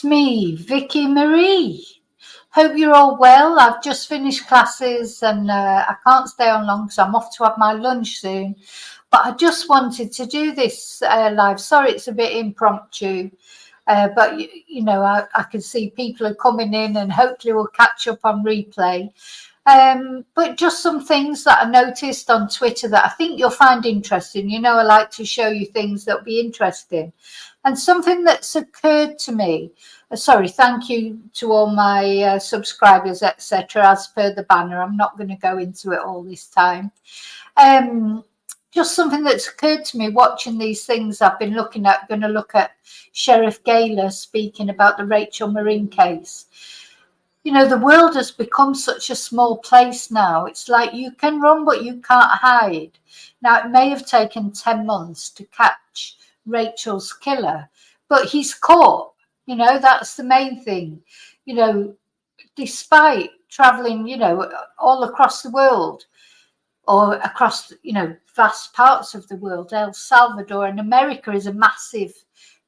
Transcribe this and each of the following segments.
It's me, Vicki Marie. Hope you're all well. I've just finished classes and I can't stay on long because I'm off to have my lunch soon. But I just wanted to do this live. Sorry, it's a bit impromptu. But, you know, I can see people are coming in and hopefully we'll catch up on replay. But just some things that I noticed on Twitter that I think you'll find interesting. You know, I like to show you things that'll be interesting. And something that's occurred to me, sorry, thank you to all my subscribers, etc. As per the banner, I'm not going to go into it all this time. Just something that's occurred to me watching these things I've been looking at, going to look at Sheriff Gaylor speaking about the Rachel Morin case. You know, the world has become such a small place now. It's like you can run, but you can't hide. Now, it may have taken 10 months to catch Rachel's killer, but he's caught. You know, that's the main thing. You know, despite traveling, you know, all across the world or across, you know, vast parts of the world, El Salvador and America is a massive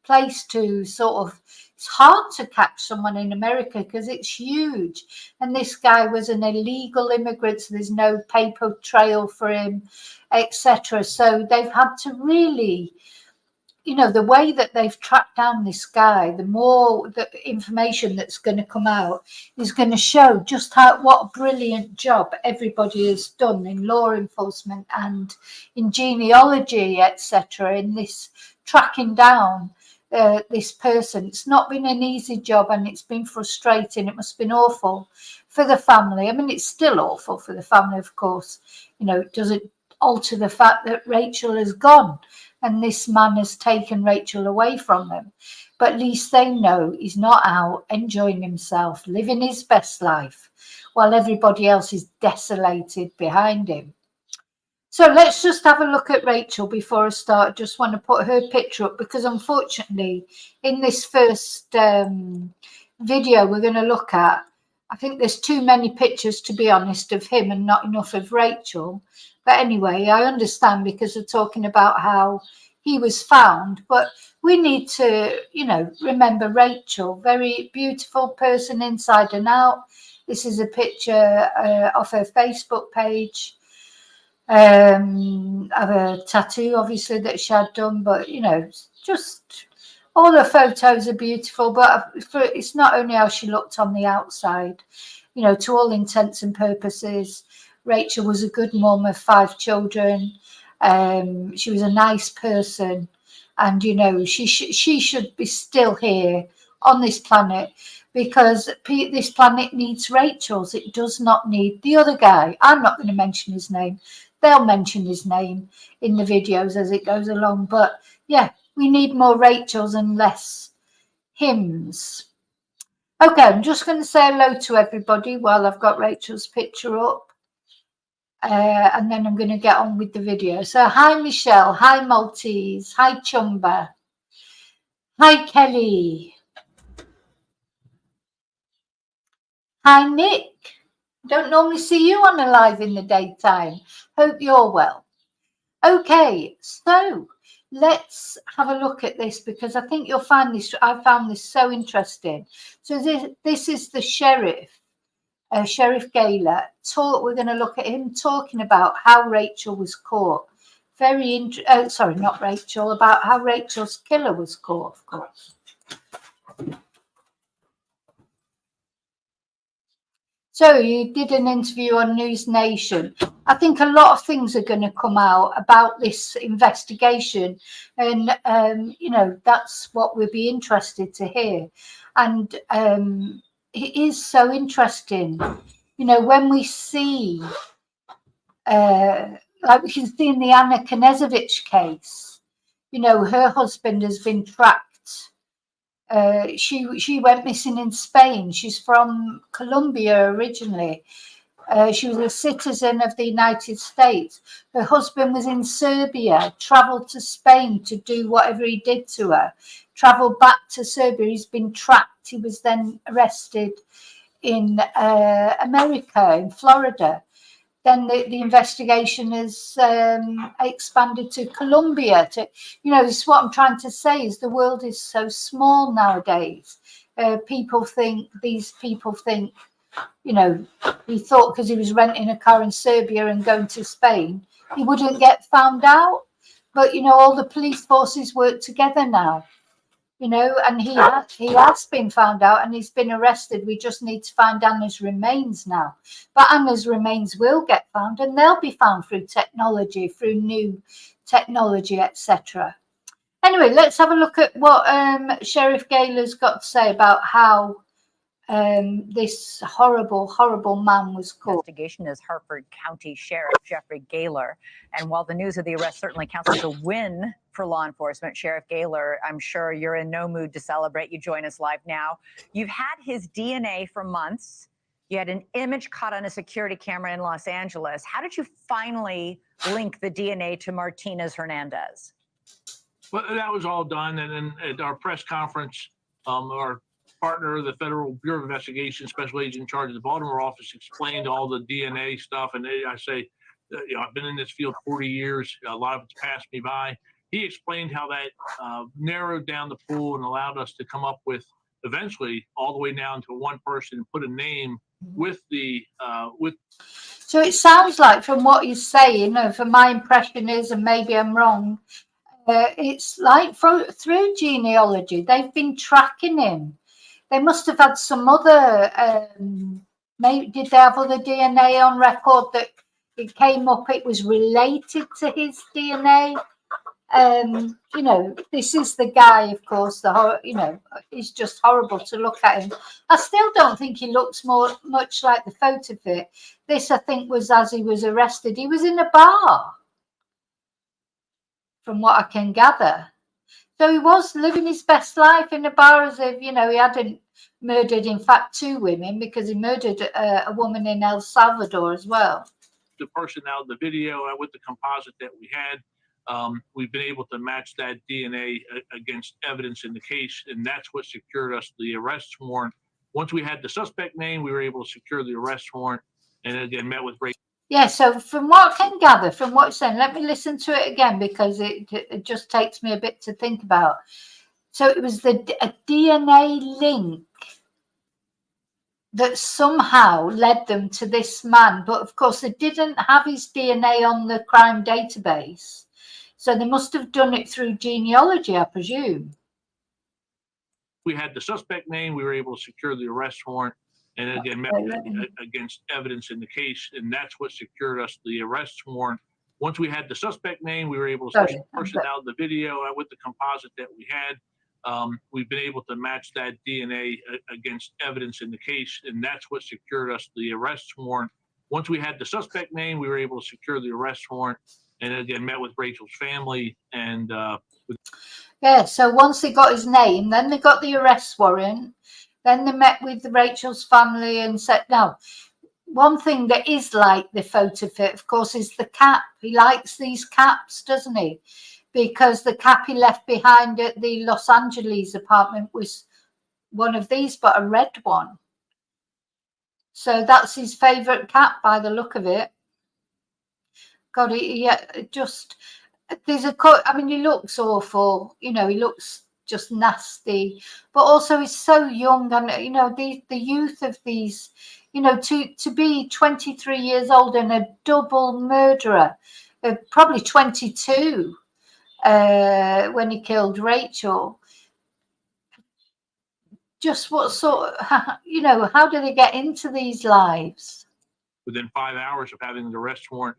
place to sort of, it's hard to catch someone in America because it's huge. And this guy was an illegal immigrant, so there's no paper trail for him, etc. So they've had to really, you know, the way that they've tracked down this guy, the more the information that's going to come out is going to show just what a brilliant job everybody has done in law enforcement and in genealogy, etc. in this tracking down this person. It's not been an easy job and it's been frustrating. It must have been awful for the family. I mean, it's still awful for the family, of course. You know, it doesn't alter the fact that Rachel is gone and this man has taken Rachel away from them. But at least they know he's not out enjoying himself, living his best life, while everybody else is desolated behind him. So let's just have a look at Rachel before I start. I just want to put her picture up because unfortunately in this first video we're going to look at, I think there's too many pictures, to be honest, of him and not enough of Rachel. But anyway, I understand because they're talking about how he was found. But we need to, you know, remember Rachel, very beautiful person inside and out. This is a picture of her Facebook page. Of a tattoo, obviously, that she had done, but you know, just all the photos are beautiful. But it's not only how she looked on the outside, you know, to all intents and purposes, Rachel was a good mum of 5 children. She was a nice person, and you know, she should be still here on this planet because this planet needs Rachel's. It does not need the other guy. I'm not going to mention his name. They'll mention his name in the videos as it goes along. But yeah, we need more Rachels and less hims. Okay, I'm just going to say hello to everybody while I've got Rachel's picture up. And then I'm going to get on with the video. So hi, Michelle. Hi, Maltese. Hi, Chumba. Hi, Kelly. Hi, Nick. Don't normally see you on a live in the daytime. Hope you're well. Okay, so let's have a look at this because I think you'll find this, I found this so interesting. So this is the sheriff, Sheriff Gaylor. We're going to look at him talking about how Rachel was caught. Sorry, not Rachel, about how Rachel's killer was caught, of course. So you did an interview on News Nation. I think a lot of things are going to come out about this investigation. And, you know, that's what we'll be interested to hear. And it is so interesting, you know, when we see, like we can see in the Anna Knezevich case, you know, her husband has been tracked. She went missing in Spain. She's from Colombia originally. She was a citizen of the United States. Her husband was in Serbia, travelled to Spain to do whatever he did to her, travelled back to Serbia. He's been tracked. He was then arrested in America, in Florida. Then the investigation has expanded to Colombia. You know, this is what I'm trying to say is the world is so small nowadays. these people think, you know, he thought because he was renting a car in Serbia and going to Spain, he wouldn't get found out. But, you know, all the police forces work together now, you know, and he has been found out and he's been arrested. We just need to find Anna's remains now. But Anna's remains will get found, and they'll be found through technology, through new technology, etc. Anyway, let's have a look at what Sheriff Gaylor's got to say about how this horrible man was caught. Investigation is Harford County Sheriff Jeffrey Gaylor. And while the news of the arrest certainly counts as a win for law enforcement, Sheriff Gaylor, I'm sure you're in no mood to celebrate. You join us live now. You've had his DNA for months. You had an image caught on a security camera in Los Angeles. How did you finally link the DNA to Martinez Hernandez? Well, that was all done. And then at our press conference, our partner, the Federal Bureau of Investigation Special Agent in charge of the Baltimore office, explained all the DNA stuff. And I say, you know, I've been in this field 40 years. A lot of it's passed me by. He explained how that narrowed down the pool and allowed us to come up with eventually all the way down to one person and put a name with the So it sounds like, from what he's saying, you know, from my impression is, and maybe I'm wrong, it's like through genealogy they've been tracking him. They must have had some other, maybe did they have other DNA on record that it came up, it was related to his DNA? You know, this is the guy, of course, you know, it's just horrible to look at him. I still don't think he looks much like the photo fit. This, I think, was as he was arrested. He was in a bar, from what I can gather. So he was living his best life in a bar, as if, you know, he hadn't murdered, in fact, 2 women, because he murdered a woman in El Salvador as well. The person out of the video with the composite that we had, we've been able to match that DNA against evidence in the case, and that's what secured us the arrest warrant. Once we had the suspect name, we were able to secure the arrest warrant, and again met with great. Yeah, so from what I can gather, from what you're saying, let me listen to it again, because it just takes me a bit to think about. So it was a DNA link that somehow led them to this man, but of course they didn't have his DNA on the crime database, so they must have done it through genealogy, I presume. We had the suspect name, we were able to secure the arrest warrant, and again met against evidence in the case, and that's what secured us the arrest warrant. Once we had the suspect name, we were able to see the person out of the video with the composite that we had. We've been able to match that DNA against evidence in the case, and that's what secured us the arrest warrant. Once we had the suspect name, we were able to secure the arrest warrant, and again met with Rachel's family. And yeah, so once they got his name, then they got the arrest warrant, then they met with Rachel's family and said, now, one thing that is like the photo fit, of course, is the cap. He likes these caps, doesn't he? Because the cap he left behind at the Los Angeles apartment was one of these, but a red one. So that's his favourite cap by the look of it. God, there's I mean, he looks awful, you know, he looks just nasty, but also he's so young, and, you know, the youth of these, you know, to be 23 years old and a double murderer, probably 22, when he killed Rachel. Just what sort of, you know, how do they get into these lives? Within 5 hours of having the arrest warrant,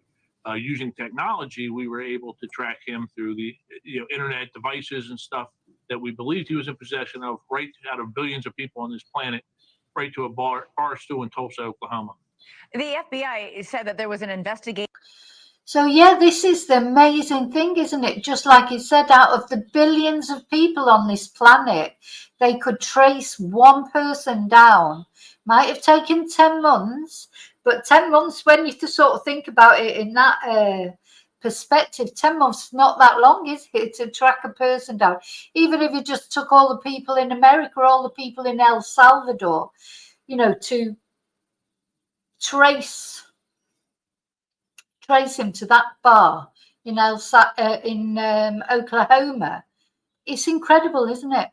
using technology, we were able to track him through the internet devices and stuff that we believed he was in possession of, right out of billions of people on this planet, right to a bar stool in Tulsa, Oklahoma. The FBI said that there was an investigation. So, yeah, this is the amazing thing, isn't it? Just like he said, out of the billions of people on this planet, they could trace one person down. Might have taken 10 months, but 10 months, when you sort of think about it in that perspective, 10 months not that long, is it, to track a person down? Even if you just took all the people in America, all the people in El Salvador, you know, to trace him to that bar in Oklahoma. It's incredible, isn't it?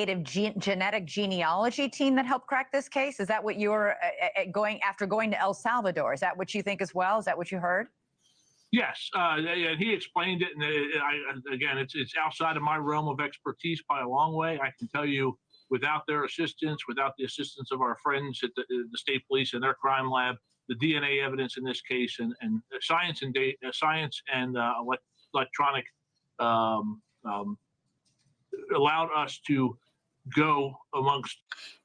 genetic genealogy team that helped crack this case? Is that what you're going to El Salvador? Is that what you think as well? Is that what you heard? Yes, and he explained it, and again, it's outside of my realm of expertise by a long way. I can tell you, without their assistance, without the assistance of our friends at the state police and their crime lab, the DNA evidence in this case, and science and electronic allowed us to go amongst.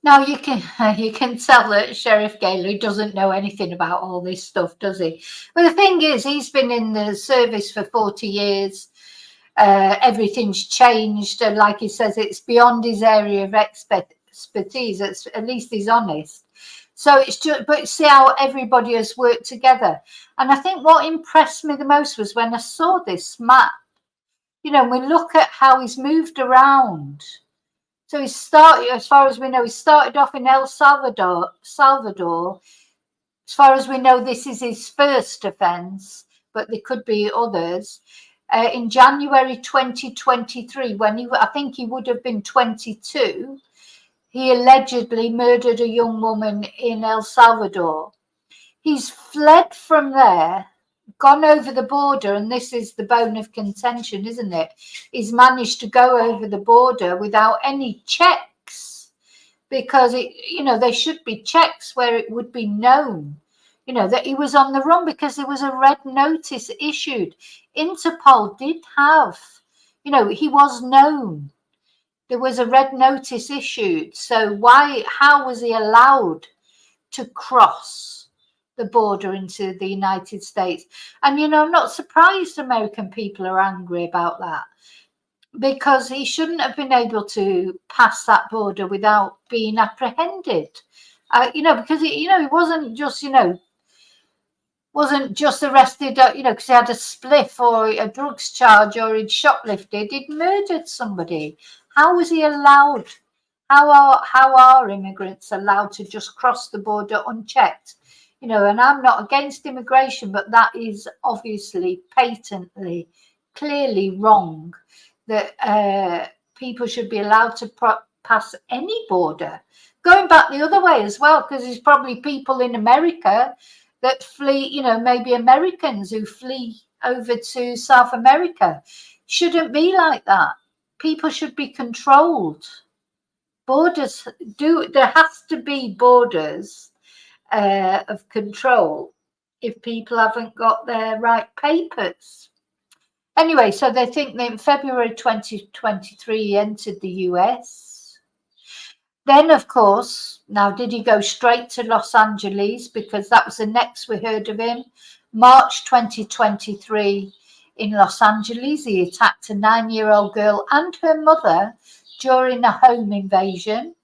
Now you can tell that Sheriff Gaylor doesn't know anything about all this stuff, does he? But the thing is, he's been in the service for 40 years. Everything's changed, and like he says, it's beyond his area of expertise. At least he's honest. So it's just, but see how everybody has worked together. And I think what impressed me the most was when I saw this map. You know, we look at how he's moved around. So he started, as far as we know, he started off in El Salvador. As far as we know, this is his first offence, but there could be others. In January 2023, when I think he would have been 22, he allegedly murdered a young woman in El Salvador. He's fled from there, gone over the border, and this is the bone of contention, isn't it? He's managed to go over the border without any checks, because there should be checks where it would be known, that he was on the run, because there was a red notice issued. Interpol did have, he was known. There was a red notice issued. So how was he allowed to cross the border into the United States? And, I'm not surprised American people are angry about that, because he shouldn't have been able to pass that border without being apprehended. Because he wasn't just arrested, because he had a spliff or a drugs charge, or he'd shoplifted, he'd murdered somebody. How was he allowed? How are immigrants allowed to just cross the border unchecked? And I'm not against immigration, but that is obviously patently, clearly wrong, that people should be allowed to pass any border. Going back the other way as well, because there's probably people in America that flee, maybe Americans who flee over to South America. Shouldn't be like that. People should be controlled. Borders there has to be borders of control if people haven't got their right papers. Anyway, so they think that in February 2023 he entered the US. Then, of course, now did he go straight to Los Angeles? Because that was the next we heard of him. March 2023 in Los Angeles, he attacked a 9-year-old girl and her mother during a home invasion.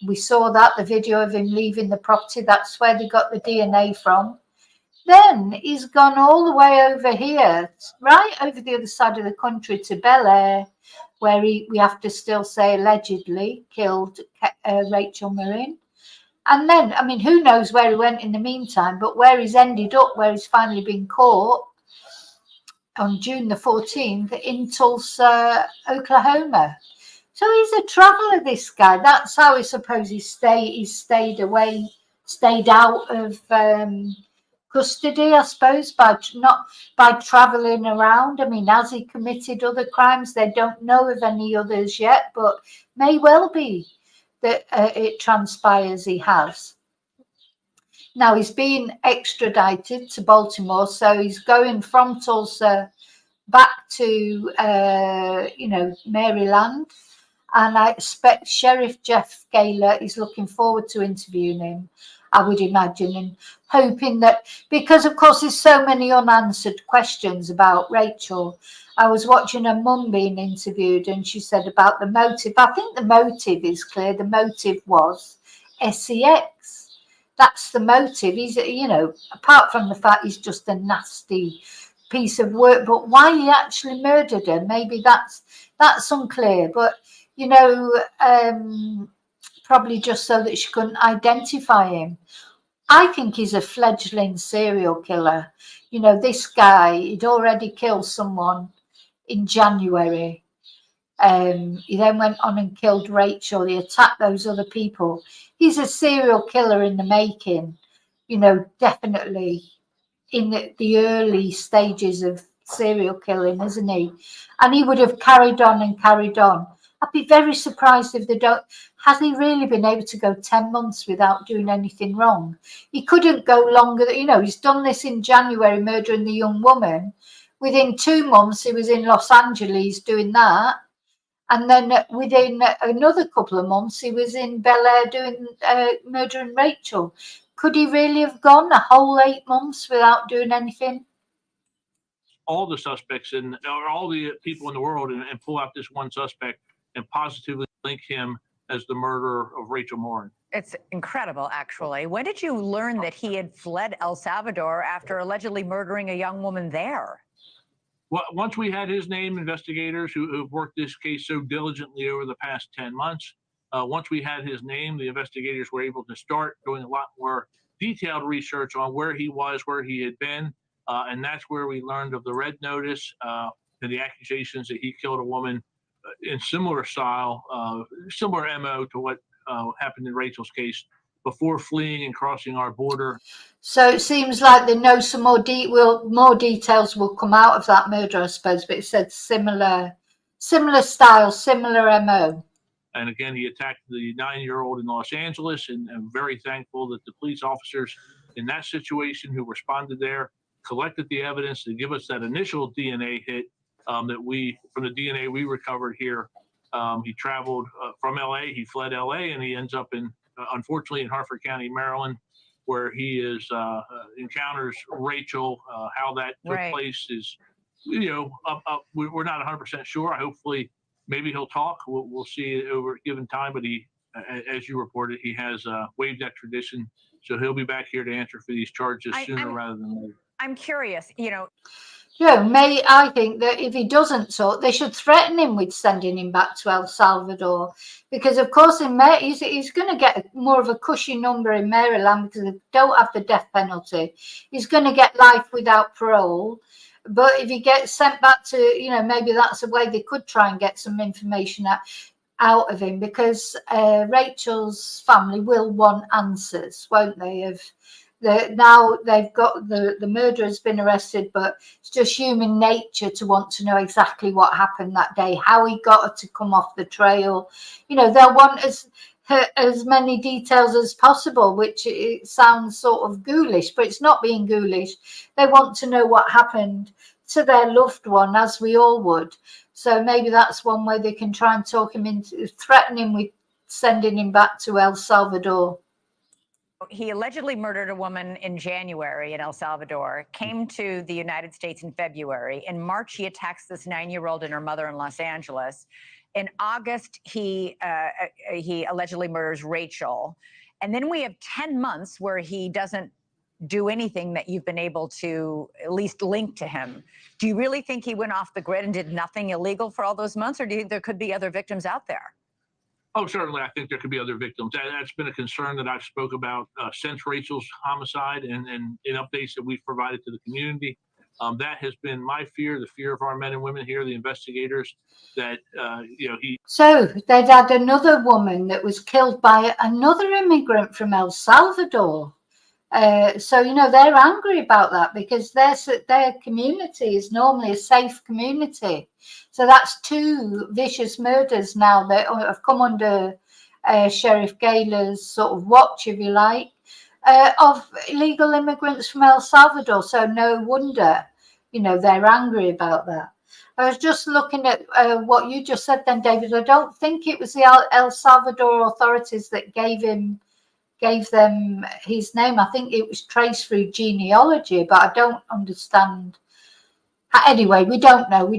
We saw that, the video of him leaving the property. That's where they got the DNA from. Then he's gone all the way over here, right over the other side of the country to Bel Air, where we have to still say allegedly killed Rachel Morin. And then, who knows where he went in the meantime, but where he's ended up, where he's finally been caught on June the 14th in Tulsa, Oklahoma. So he's a traveller, this guy. That's how I suppose he stayed out of custody, I suppose, by travelling around. Has he committed other crimes? They don't know of any others yet, but may well be that it transpires he has. Now he's been extradited to Baltimore, so he's going from Tulsa back to Maryland, and I expect Sheriff Jeff Gaylor is looking forward to interviewing him, I would imagine, and hoping that, because of course there's so many unanswered questions about Rachel. I was watching her mum being interviewed, and she said about the motive. I think the motive is clear. The motive was sex. That's the motive. He's, apart from the fact he's just a nasty piece of work, but why he actually murdered her, maybe that's unclear. But probably just so that she couldn't identify him. I think he's a fledgling serial killer. This guy, he'd already killed someone in January. He then went on and killed Rachel. He attacked those other people. He's a serial killer in the making, definitely in the early stages of serial killing, isn't he? And he would have carried on and carried on. I'd be very surprised if they don't. Has he really been able to go 10 months without doing anything wrong? He couldn't go longer. He's done this in January, murdering the young woman. Within 2 months, he was in Los Angeles doing that. And then within another couple of months, he was in Bel Air doing murdering Rachel. Could he really have gone a whole 8 months without doing anything? All the suspects or all the people in the world and pull out this one suspect and positively link him as the murderer of Rachel Morin. It's incredible, actually. When did you learn that he had fled El Salvador after allegedly murdering a young woman there? Well, once we had his name, investigators who've worked this case so diligently over the past 10 months, once we had his name, the investigators were able to start doing a lot more detailed research on where he was, where he had been. And that's where we learned of the red notice and the accusations that he killed a woman in similar style, similar MO to what happened in Rachel's case before fleeing and crossing our border. So it seems like they know some more details will come out of that murder, I suppose. But it said similar style, similar MO. And again, he attacked the 9-year-old in Los Angeles, and I'm very thankful that the police officers in that situation who responded there collected the evidence to give us that initial DNA hit from the DNA we recovered here. He traveled from LA, he fled LA, and he ends up unfortunately in Harford County, Maryland, where he encounters Rachel. How that took place is, we're not 100% sure. Hopefully, maybe he'll talk. We'll see over a given time. But he, as you reported, he has waived extradition, so he'll be back here to answer for these charges sooner rather than later. I'm curious, I think that if he doesn't talk, they should threaten him with sending him back to El Salvador, because of course he's going to get more of a cushy number in Maryland because they don't have the death penalty. He's going to get life without parole. But if he gets sent back to, maybe that's a way they could try and get some information out of him, because Rachel's family will want answers, won't they? Now they've got the murderer's been arrested, but it's just human nature to want to know exactly what happened that day, how he got her to come off the trail. They'll want as many details as possible, which it sounds sort of ghoulish, but it's not being ghoulish. They want to know what happened to their loved one, as we all would. So maybe that's one way they can try and talk him into, threaten him with sending him back to El Salvador. He allegedly murdered a woman in January in El Salvador, came to the United States in February. In March, he attacks this 9-year-old and her mother in Los Angeles. In August, he allegedly murders Rachel. And then we have 10 months where he doesn't do anything that you've been able to at least link to him. Do you really think he went off the grid and did nothing illegal for all those months, or do you think there could be other victims out there? Oh, certainly. I think there could be other victims. That's been a concern that I've spoke about since Rachel's homicide and in updates that we've provided to the community. That has been my fear, the fear of our men and women here, the investigators, that, he... So they'd had another woman that was killed by another immigrant from El Salvador. So, they're angry about that, because their community is normally a safe community. So that's 2 vicious murders now that have come under Sheriff Gaylor's sort of watch, if you like, of illegal immigrants from El Salvador. So no wonder, they're angry about that. I was just looking at what you just said then, David. I don't think it was the El Salvador authorities that gave them his name. I think it was traced through genealogy, but I don't understand. Anyway, we don't know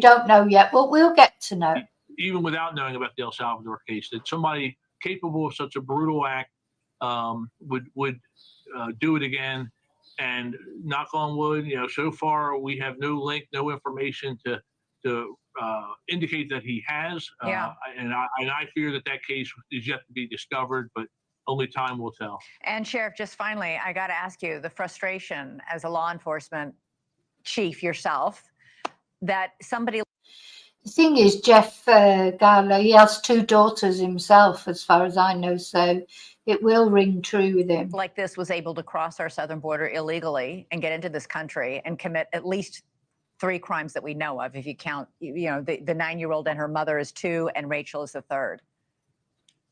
yet, but we'll get to know. Even without knowing about the El Salvador case, that somebody capable of such a brutal act would do it again. And knock on wood, so far we have no link, no information to indicate that he has. And I fear that case is yet to be discovered, but only time will tell. And Sheriff, just finally, I got to ask you, the frustration as a law enforcement chief yourself, that somebody... The thing is, Jeff Garlow, he has 2 daughters himself, as far as I know, so it will ring true with him. Like this was able to cross our southern border illegally and get into this country and commit at least 3 crimes that we know of, if you count, you know, the 9-year-old and her mother is 2, and Rachel is the 3rd.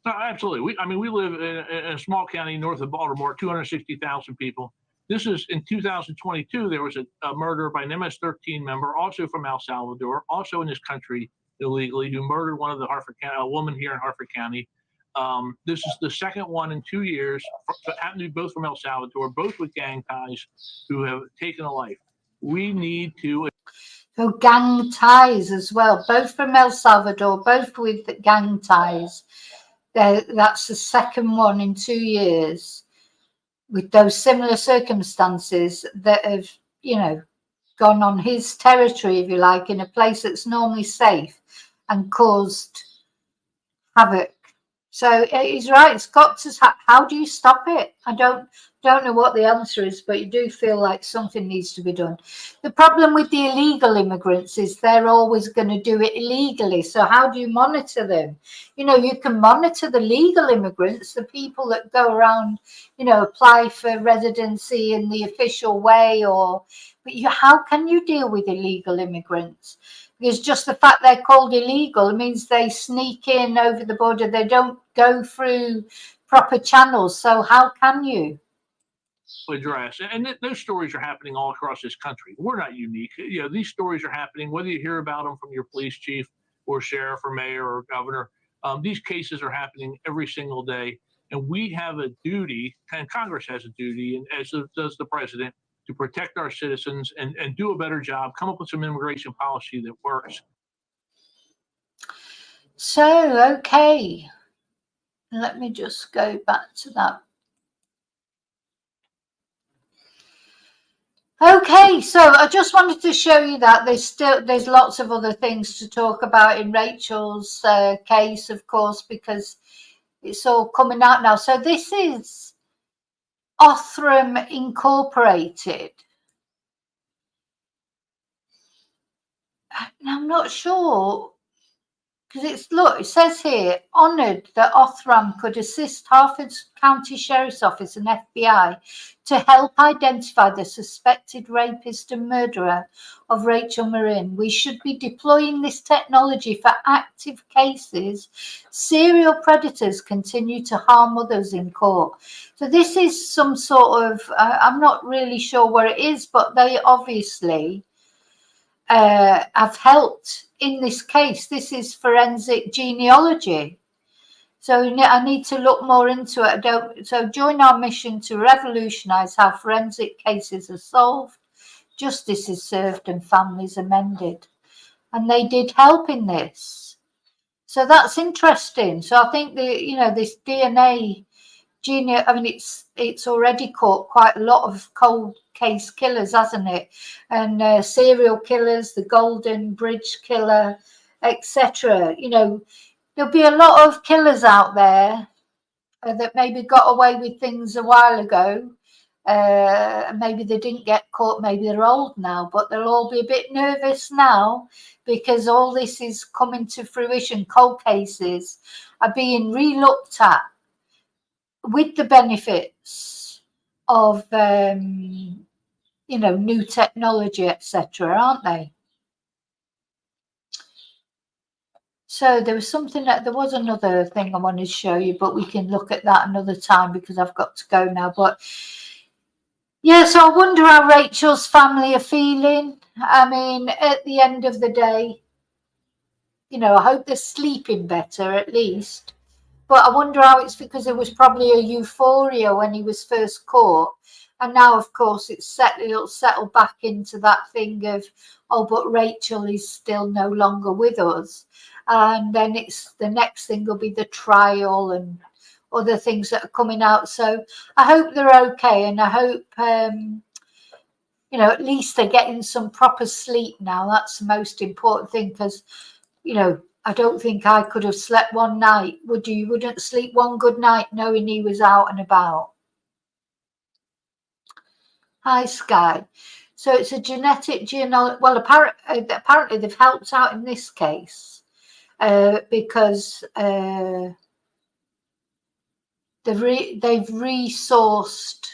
Absolutely. We live in a small county north of Baltimore, 260,000 people. This is in 2022. There was a murder by an MS-13 member, also from El Salvador, also in this country illegally, who murdered one of the Harford County, a woman here in Harford County. This is the 2nd one in 2 years, happened to be both from El Salvador, both with gang ties, who have taken a life. We need to. So gang ties as well, both from El Salvador, both with gang ties. That's the 2nd one in 2 years, with those similar circumstances that have, you know, gone on his territory, if you like, in a place that's normally safe and caused havoc. So he's right. It's got to. How do you stop it? I don't know what the answer is, but you do feel like something needs to be done. The problem with the illegal immigrants is they're always going to do it illegally. So how do you monitor them? You know, you can monitor the legal immigrants, the people that go around, you know, apply for residency in the official way, but how can you deal with illegal immigrants? Because just the fact they're called illegal means they sneak in over the border. They don't go through proper channels. So how can you address? And those stories are happening all across this country. We're not unique. You know, these stories are happening, whether you hear about them from your police chief or sheriff or mayor or governor. These cases are happening every single day. And we have a duty, and Congress has a duty, and as does the president, to protect our citizens and do a better job, come up with some immigration policy that works. So, okay, let me just go back to that. Okay, so I just wanted to show you that there's lots of other things to talk about in Rachel's case, of course, because it's all coming out now. So this is Othram Incorporated. I'm not sure, because it says here, honoured that Othram could assist Harford County Sheriff's Office and FBI to help identify the suspected rapist and murderer of Rachel Morin. We should be deploying this technology for active cases. Serial predators continue to harm others in court. So this is some sort of, I'm not really sure what it is, but they obviously have helped in this case. This is forensic genealogy. So I need to look more into it. So join our mission to revolutionise how forensic cases are solved, justice is served and families amended. And they did help in this. So that's interesting. So I think this DNA it's already caught quite a lot of cold case killers, hasn't it? And serial killers, the Golden Bridge killer, etc. You know, there'll be a lot of killers out there that maybe got away with things a while ago. Maybe they didn't get caught, maybe they're old now, but they'll all be a bit nervous now because all this is coming to fruition. Cold cases are being re-looked at with the benefits of new technology, etc., aren't they? So there was another thing I wanted to show you, but we can look at that another time because I've got to go now. But yeah, so I wonder how Rachel's family are feeling. I mean, at the end of the day, I hope they're sleeping better at least. But I wonder how it's because there was probably a euphoria when he was first caught. And now, of course, it'll settle back into that thing of, oh, but Rachel is still no longer with us. And then the next thing will be the trial and other things that are coming out. So I hope they're okay. And I hope, at least they're getting some proper sleep now. That's the most important thing because, I don't think I could have slept one night. Would you? You wouldn't sleep one good night knowing he was out and about. Hi, Sky. So it's a genetic genealogy. Well, apparently they've helped out in this case because they've resourced,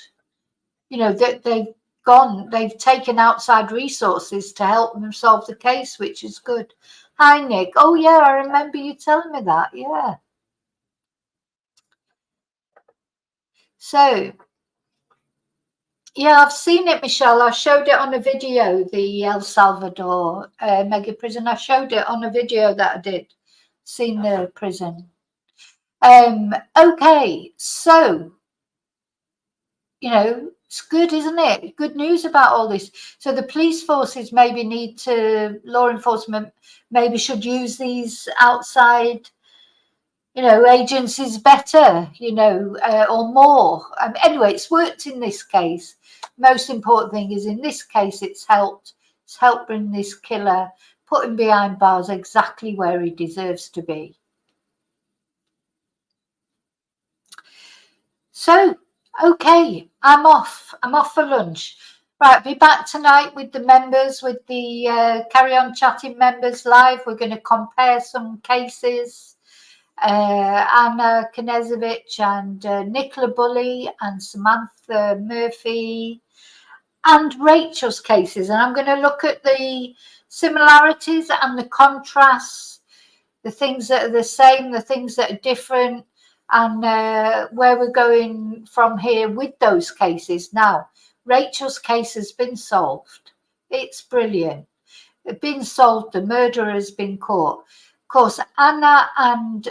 you know, that they've taken outside resources to help them solve the case, which is good. Hi, Nick. Oh, yeah, I remember you telling me that. Yeah. So, yeah, I've seen it, Michelle. I showed it on a video, the El Salvador mega prison. I showed it on a video that I did. Seen the prison. Okay, so, you know, it's good, isn't it? Good news about all this. So the police forces maybe need to, law enforcement maybe should use these outside, you know, agencies better, you know, or more. Anyway, it's worked in this case. Most important thing is in this case, it's helped bring this killer, put him behind bars exactly where he deserves to be. So, okay, I'm off for lunch. Right, be back tonight with the members, with the Carry On Chatting members live. We're going to compare some cases. Anna Knezevich and Nicola Bully and Samantha Murphy and Rachel's cases. And I'm going to look at the similarities and the contrasts, the things that are the same, the things that are different, and where we're going from here with those cases. Now, Rachel's case has been solved. It's brilliant. It's been solved. The murderer has been caught. Of course, Anna and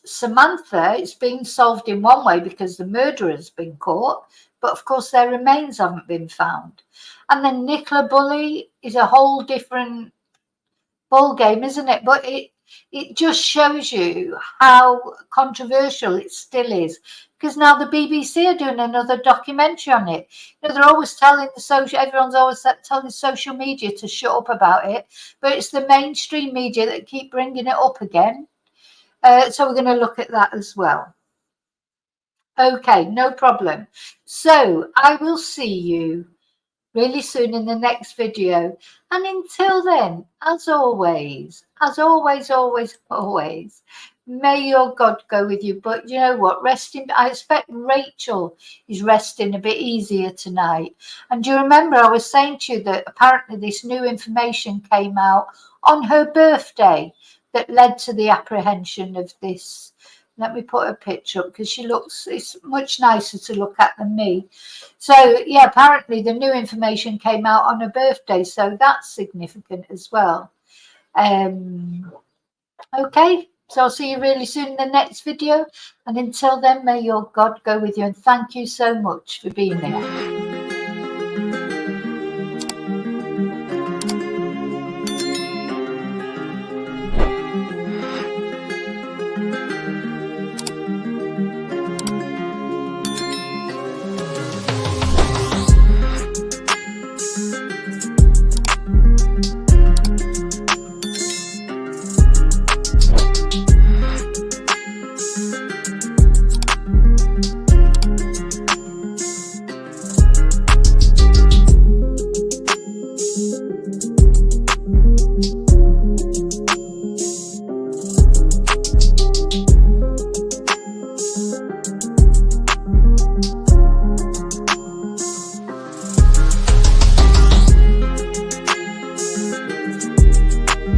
Samantha, it's been solved in one way because the murderer has been caught, but of course their remains haven't been found. And then Nicola Bully is a whole different ball game, isn't it? But it just shows you how controversial it still is, because now the BBC are doing another documentary on it. You know, they're always telling everyone's always telling social media to shut up about it, but it's the mainstream media that keep bringing it up again. So we're going to look at that as well. Okay, no problem. So I will see you really soon in the next video. And until then, as always, may your God go with you. But you know what? I expect Rachel is resting a bit easier tonight. And do you remember I was saying to you that apparently this new information came out on her birthday that led to the apprehension of this. Let me put her picture up because it's much nicer to look at than me. So, yeah, apparently the new information came out on her birthday, so that's significant as well. Okay, so I'll see you really soon in the next video. And until then, may your God go with you. And thank you so much for being here.